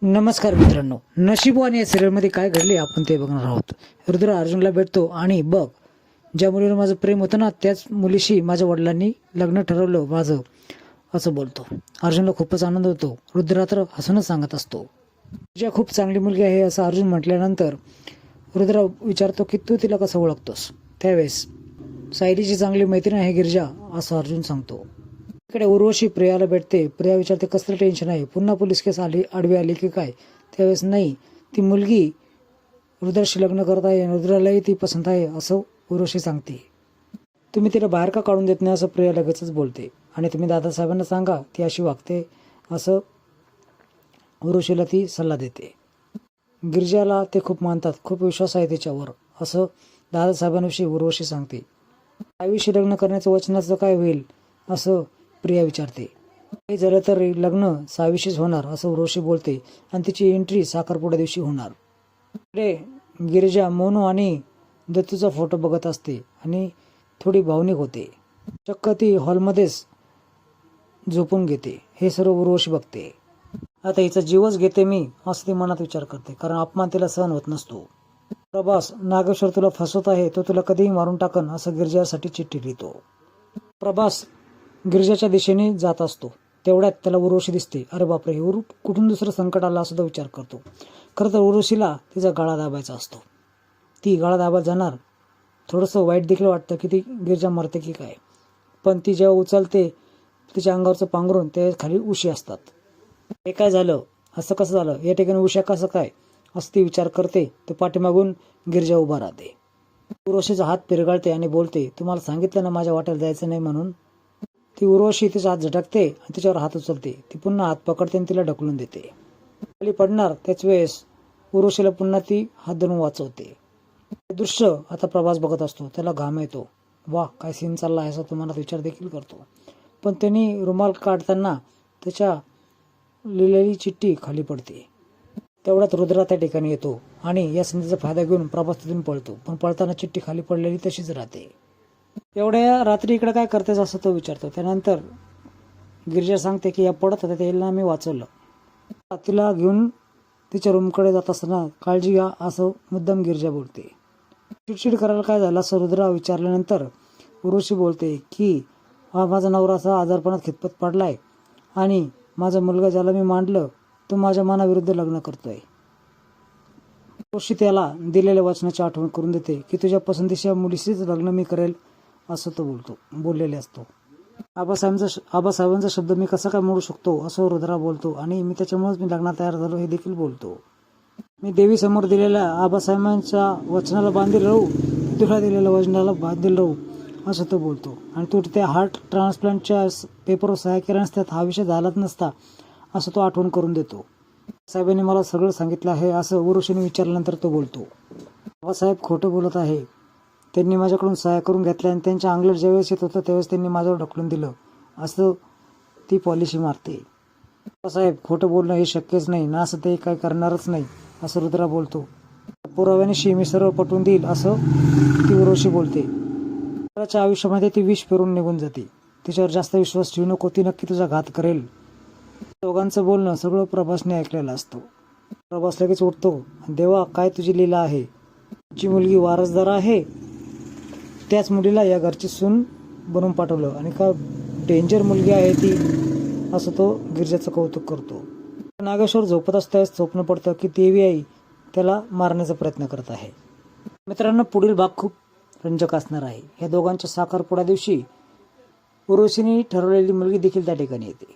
नमस्कार मित्रांनो, नशीबवान या सिरियलमध्ये काय घडले आपण ते बघणार आहोत. रुद्र अर्जुनला भेटतो आणि बघ, ज्या मुलीवर माझं प्रेम होतं ना त्याच मुलीशी माझ्या वडिलांनी लग्न ठरवलं माझं, असं बोलतो. अर्जुनला खूपच आनंद होतो. रुद्र तर हसूनच सांगत असतो, तुझ्या खूप चांगली मुलगी आहे असं अर्जुन म्हटल्यानंतर रुद्र विचारतो की तू तिला कसं ओळखतोस. त्यावेळेस सायलीची चांगली मैत्रीण आहे गिरिजा, असं अर्जुन सांगतो. इकडे उर्वशी प्रियाला भेटते. प्रिया विचारते कसलं टेन्शन आहे, पुन्हा पोलीस केस आडवी आली की काय. त्यावेळेस नाही, ती मुलगी रुद्राशी लग्न करत आहे, रुद्रालाही ती पसंत आहे असं उर्वशी सांगते. तुम्ही तिला बाहेर का काढून देत नाही असं प्रिया लगेचच बोलते. आणि तुम्ही दादासाहेबांना सांगा ती अशी वागते असं उर्वशीला ती सल्ला देते. गिरिजाला ते खूप मानतात, खूप विश्वास आहे तिच्यावर असं दादासाहेबांविषयी उर्वशी सांगते. आईविषयी लग्न करण्याचं वचनाचं काय होईल असं प्रिया विचारते. काही झालं तर लग्न सावीशीच होणार असं उर्वशी बोलते आणि तिची एंट्री साखरपुडा दिवशी होणार. इकडे गिरिजा मोनू आणि दत्तूचा फोटो बघत असते आणि थोडी भावनिक होते. चक्क ती हॉलमध्येच झोपून घेते. हे सर्व उर्वशी बघते. आता हिचा जीवच घेते मी असं ती मनात विचार करते, कारण अपमान तिला सहन होत नसतो. प्रभास, नागेश्वर तुला फसवत आहे, तो तुला कधीही मारून टाकन असं गिरिजासाठी चिठ्ठी लिहितो. प्रभास गिरिजाच्या दिशेने जात असतो. तेवढ्यात त्याला उर्वशी दिसते. अरे बापरे, कुठून दुसरं संकट आलं असं विचार करतो. खरं तर उर्वशीला तिचा गळा दाबायचा असतो. ती गळा दाबायला जाणार. थोडंसं वाईट देखील वाटतं की ती गिरिजा मरते की काय, पण ती जेव्हा उचलते तिच्या अंगावरचं पांघरून ते खाली उशी असतात. हे काय झालं, असं कसं झालं, या ठिकाणी उशा कसं काय असं ती विचार करते. तर पाठीमागून गिरिजा उभा राहते. उर्वशीचा हात पिरगाळते आणि बोलते, तुम्हाला सांगितलं ना माझ्या वाट्याला जायचं नाही म्हणून. ती उर्वशी तिचा हात झटकते आणि तिच्यावर हात उचलते. ती पुन्हा हात पकडते आणि तिला ढकलून देते. खाली पडणार त्याच वेळेस उर्वशीला पुन्हा ती हात धरून वाचवते. हे दृश्य आता प्रभास बघत असतो. त्याला घाम येतो. वा, काय सीन चालला आहे असा तुम्हाला विचार देखील करतो. पण त्यांनी रुमाल काढताना त्याच्या लिहिलेली चिठ्ठी खाली पडते. तेवढ्यात रुद्रा त्या ठिकाणी येतो आणि या संधीचा फायदा घेऊन प्रभास तिथून पळतो. पण पळताना चिठ्ठी खाली पडलेली तशीच राहते. एवढ्या रात्री इकडे काय करतेस असं तो विचारतो. त्यानंतर गिरिजा सांगते की या पडत होत्या त्याला मी वाचवलं. तिला घेऊन तिच्या रूमकडे जात असताना काळजी घ्या असं मुद्दाम गिरिजा बोलते. चिडचिड करायला काय झालं असं रुद्रा विचारल्यानंतर उर्वशी बोलते की हा माझा नवरा असा आजारपणात खितपत पडलाय आणि माझा मुलगा ज्याला मी मांडलं तो माझ्या मनाविरुद्ध लग्न करतोय. उर्वशी त्याला दिलेल्या वचनाची आठवण करून देते की तुझ्या पसंतीच्या मुलीशीच लग्न मी करेल असं तो बोललेले असतो. आबासाहेबांचा शब्द मी कसा काय मोडू शकतो असं रुद्रा बोलतो आणि मी त्याच्यामुळेच मी लग्नात तयार झालो हे देखील बोलतो. मी देवीसमोर दिलेल्या आबासाहेबांच्या वचनाला बांधील राहू, तुला दिलेल्या वचनाला बांधील राहू असं तो बोलतो. आणि तू त्या हार्ट ट्रान्सप्लांटच्या पेपरवर सह्या केल्या नसत्यात हा विषय झालाच नसता असं तो आठवण करून देतो. साहेबांनी मला सगळं सांगितलं आहे असं उर्वशीने विचारल्यानंतर तो बोलतो. बाबासाहेब खोटं बोलत आहे, त्यांनी माझ्याकडून सहाय्य करून घेतल्या आणि त्यांच्या अंगलट ज्यावेळेस येत होतं त्यावेळेस त्यांनी माझ्यावर ढकलून दिलं असं ती पॉलिसी मारते. बाबासाहेब खोटं बोलणं हे शक्यच नाही ना, असं ते काय करणारच नाही असं रुद्रा बोलतो. पुराव्यानिशी मी सर्व पटवून देईल असं ती उर्वशी बोलते. रुद्राच्या आयुष्यामध्ये ती विष फिरून निघून जाते. तिच्यावर जास्त विश्वास ठेवू नको, ती नक्की तुझा घात करेल. दोघांचं बोलणं सगळं प्रभासने ऐकलेलं असतो. प्रभास लगेच उठतो. देवा, काय तुझी लीला आहे, जी मुलगी वारसदार आहे त्याच मुलीला या घरची सून बनवून पाठवलं आणि का डेंजर मुलगी आहे ती असं तो गिरिजाचं कौतुक करतो. नागेश्वर झोपत असताच स्वप्न पडतं की देवी आई त्याला मारण्याचा प्रयत्न करत आहे. मित्रांनो, पुढील भाग खूप रंजक असणार आहे. या दोघांच्या साखरपुडा दिवशी उर्वशीने ठरवलेली मुलगी देखील त्या ठिकाणी येते.